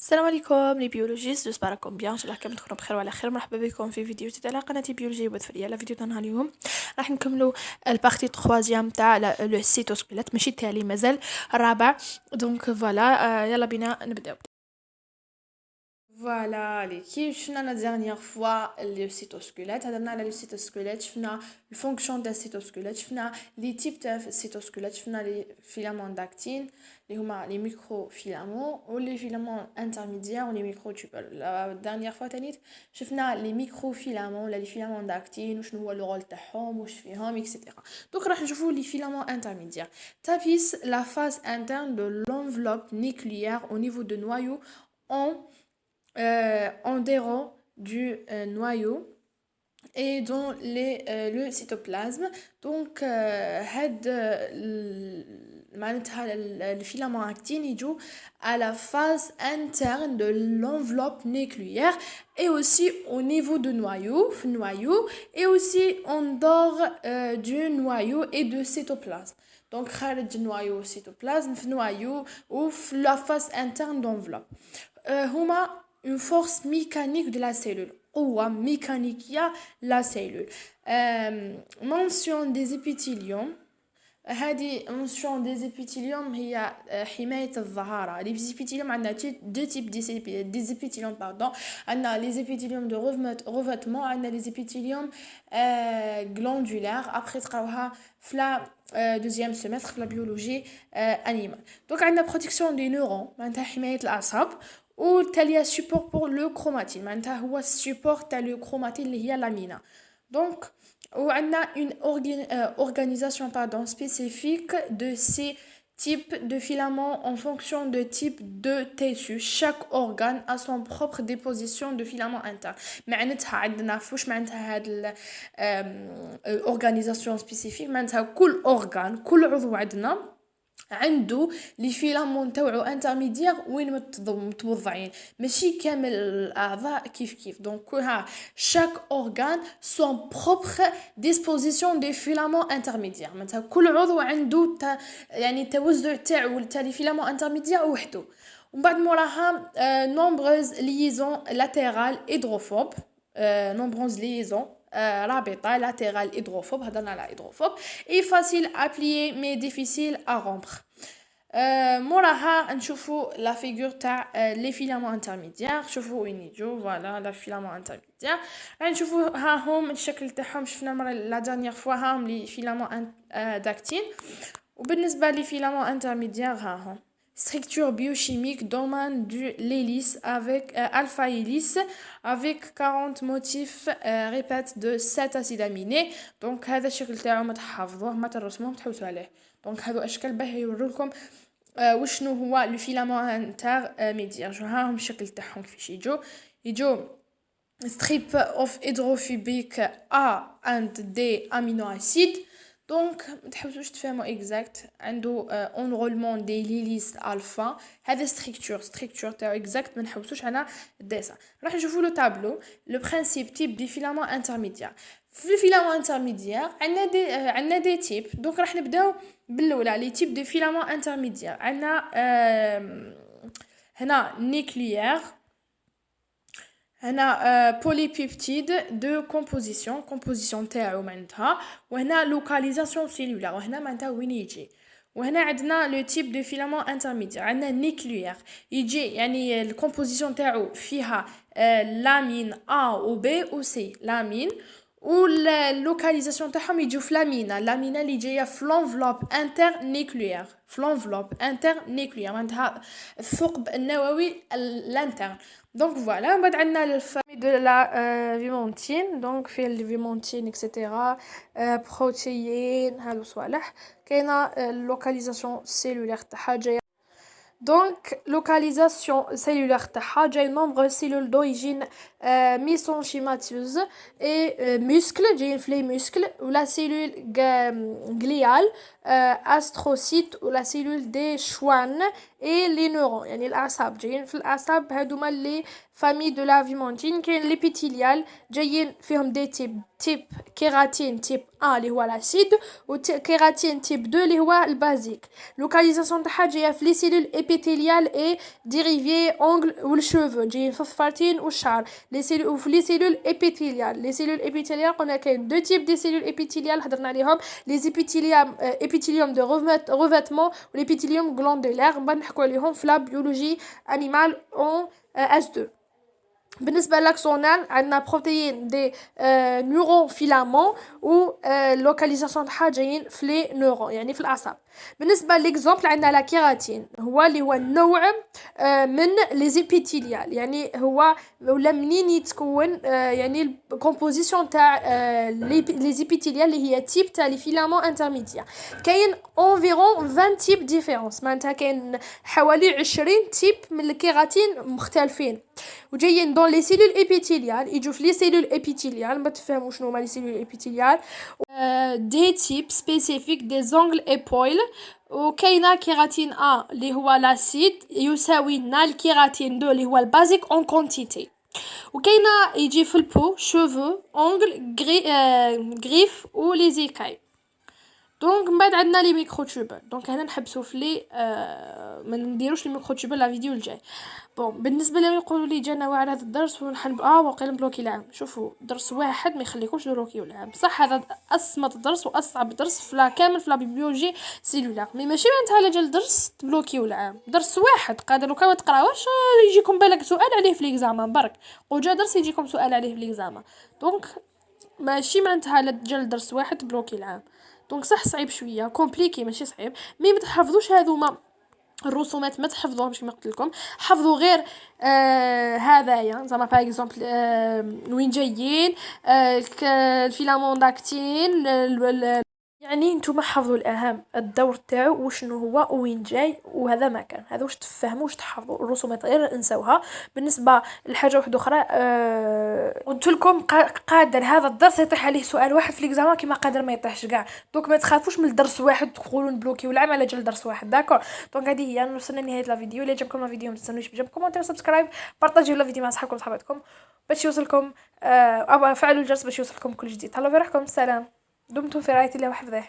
السلام عليكم لي بيولوجيست، جوست راكم بيان ان شاء الله كامل تكونوا بخير وعلى خير. مرحبا بكم في فيديو جديد على قناه بيولوجي وبثريه. لا فيديو تاعنا اليوم راح نكملوا البارتي 3 تاع لو سيتوسكيليت، ماشي التالي مازال الرابع. دونك فوالا يلا بينا نبداو. فوالا لي كيف شفنا لا ديرنيير فوا لو سيتوسكيليت، هضرنا على لو سيتوسكيليت، شفنا الفونكسيون تاع السيتوسكيليت، شفنا لي تيب تاع السيتوسكيليت، شفنا لي فيلامون داكتين اللي هما لي ميكرو فيلامون ولي فيلامون انترميديير ولي ميكرو توبول. لا ديرنيير فوا تانيت شفنا لي ميكرو فيلامون ولا لي فيلامون داكتين وشنو هو لو رول تاعهم واش فيهم اكسيتيرا. دونك راح نشوفوا لي فيلامون انترميديير. تابيس لا فاز interne de l'enveloppe nucléaire au niveau de noyau en dehors du noyau et dans le cytoplasme. Donc معناتها الفيلامون actine يجوا à la phase interne de l'enveloppe nucléaire et aussi au niveau du noyau et aussi en dehors du noyau et du cytoplasme. Donc خارج النوايو cytoplasme في النوايو وفي la phase interne d'enveloppe. هما une force mécanique de la cellule. قوة ميكانيكية la cellule. Mention des épithéliums. هذه mention des épithéliums هي حماية الظهارة. les épithéliums عندنا deux types des épithéliums pardon. عندنا les épithéliums de revêtement, عندنا les épithéliums glandulaires. après تقراوها في la deuxième semestre في la biologie animale. donc عندنا protection des neurones معناتها حماية الأعصاب. والتالية support pour le chromatine معناتها هو support تاع le chromatine اللي هي لامينا. donc وعندنا une organisation spécifique de ces types de filaments en fonction de type de tissu. Chaque organe a son propre déposition de filaments internes. معناتها عندنا فوش معناتها هاد organisation spécifique معناتها كل organe كل عضو عندنا عنده لي فيلامون تاعو انترميديير وين متوضعين، ماشي كامل الاعضاء كيف. دونك ها شاك اورغان سون بروبر ديسبوزيسيون دي فيلامون انترميديير، معناتها كل عضو عنده يعني التوزع تاعو تاع لي فيلامون انترميديير وحده. ومن بعد موراها نومبروز ليزون لاتيرال هيدروفوب، نومبروز ليزون رابطة لاتيرال هيدروفوب، هضرنا على هيدروفوب. اي فاسيل ابليي مي ديفيسيل ا رومبر. موراها نشوفوا لا فيغور تاع لي فيلامون انترميديير، شوفوا وين يجوا. فوالا لا فيلامون انترميديير راح نشوفوا ها هم الشكل تاعهم. شفنا المره لا دانيير فوا ها هم لي فيلامون داكتين. وبالنسبه لي فيلامون انترميديير ها هم structure biochimique domaine de l'hélice avec alpha hélice avec 40 motifs répètes de 7 acides aminés. donc هذا الشكل تاعو ما تحفظوه ما ترسموه تحوسوا عليه. donc هذو اشكال باه يوريلكم وشنو هو لو فيلامون انترميديير. شو ها هم الشكل تاعهم كيفاش يجوا strip of hydrophobic A and D amino acid. دونك ما تحاولوش تفهموا اكزاكت عنده انرولمون دي ليليس الفا. هذا ستركتور تاعو اكزاكت ما نحوسوش على الديسا. راح نشوفوا لو تابلو لو برينسيپ تيب دي فيلامون انترميديير. في الفيلامون انترميديير عندنا دي تيب. دونك راح نبداو بالاولى لي تيب دي فيلامون انترميديير. عندنا هنا نيكليير، هنا بوليبيبتيد دو كومبوزيسيون تاعو معناتها، وهنا لوكاليزاسيون سيلولار، وهنا معناتها وين يجي. وهنا عندنا لو تيب دو فيلامون انترميديير. عندنا نيكليير يجي يعني الكومبوزيسيون تاعو فيها لامين ا و بي و سي لامين، واللوكاليزاسيون تاعهم يجوا في لامينا اللي جايه في لونفلوب انتر نيكليير معناتها الثقب النووي الانترن. دونك فوالا. من بعد عندنا الفامي دو لا فيمونتين. دونك فيه الفيمونتين اكسيتيرا بروتيين هادو صوالح. كاينه اللوكاليزاسيون سيلولار تاعها جايه. donc localisation cellulaire تاعها جاي nombreuses cellules d'origine mésenchymateuse et muscles جايين في les muscles ou la cellule gliale astrocyte ou la cellule des Schwann et les neurones يعني الأعصاب جايين في الأعصاب. هادوما les familles de la vimentine. كاين l'épithélial جايين فيهم des types تيب كيراتين تيب ا اللي هو لاسيد، و كيراتين تيب 2 اللي هو البازيك. لوكاليزاسيون تاعها جايه في لي سيلول ايبيثيليال اي ديريفي اونغل والشوفو، جايين في الفارتين والشعر. لي سيلول وفي لي سيلول ايبيثيليال، لي سيلول ايبيثيليال قلنا كاين دو تيب دي سيلول ايبيثيليال هضرنا عليهم، لي زيبيثيليوم ايبيثيليوم دو ريفيتمون والابيثيليوم غلاندولير، من بعد نحكوا عليهم في لا بيولوجي انيمال اون اس 2. بالنسبة للاكسونال عندنا بروتيين دي نيورون فيلامون و اللوكاليزاسيون تاعها جايين في لي نيورون يعني في الاعصاب. بالنسبة ليكزومبل عندنا لا كيراتين هو اللي هو النوع من لي زيبيثيليال، يعني هو ولا منين يتكون يعني الكومبوزيسيون تاع لي زيبيثيليال اللي هي تيب تاع لي فيلامون انترميديير. كاين انفيرون 20 تيب ديفيرونس، معناتها كاين حوالي 20 تيب من الكيراتين مختلفين وجايين دون لي سيلول ايبيثيليال، يجوا في لي سيلول ايبيثيليال ما تفهموا شنو هما لي سيلول ايبيثيليال. دي تيب سبيسيفيك دي زونغل ايبويل. وكاينه كيراتين ا اللي هو لاسيد يساوي لنا الكيراتين 2 اللي هو البازيك اون كونتيتي. وكاينه يجي في البو شوفو اونغل غريف و لي زيكاي. دونك من بعد عندنا لي ميكروتوب، دونك هنا نحبسوا في لي ما نديروش لي ميكروتوب لا فيديو الجاي. بون بالنسبه لهم يقولوا لي جانا واعر هذا الدرس ونحب واقيلا بلوكي العام. شوفوا درس واحد ما يخليكمش تبلوكيو العام، بصح هذا اصمت درس واصعب درس في لا كامل في لا بيولوجي سيلولار، مي ماشي معناتها على جال درس تبلوكيو العام. درس واحد قادر لو ما تقراوش يجيكم بالك سؤال عليه في ليكزامان برك، وجا درس يجيكم سؤال عليه في ليكزامان. دونك ماشي معناتها على جال درس واحد تبلوكي العام. دونك صح صعيب شويه كومبليكي ماشي صعيب، مي ما تحفظوش هذوما الرسومات ما تحفظوهمش كما قلت لكم، حفظوا غير هذايا زعما باغ اكزومبل وين جايين الفيلامون داكتين يعني نتوما حفظوا الاهم الدور تاعو وشنو هو وين جاي وهذا ما كان، هذا واش تفهموا واش تحفظوا. الرسومات غير انسوها. بالنسبه لحاجه واحده اخرى قلت لكم قادر هذا الدرس يطيح عليه سؤال واحد في ليكزامان كيما قادر ما يطيحش كاع. دونك ما تخافوش من الدرس واحد تقولوا نبلوكيو العام على جال درس واحد. داكور دونك هذه هي وصلنا لنهايه لا فيديو. الا عجبكم لا فيديو ما تنسونوش بجنب كومونتير سبسكرايب، بارطاجيو لا فيديو مع صحابكم وصحباتكم باش يوصلكم فعلوا الجرس باش يوصلكم كل جديد. تهلاو في روحكم، السلام، دمتم في رعايه الله وحفظه.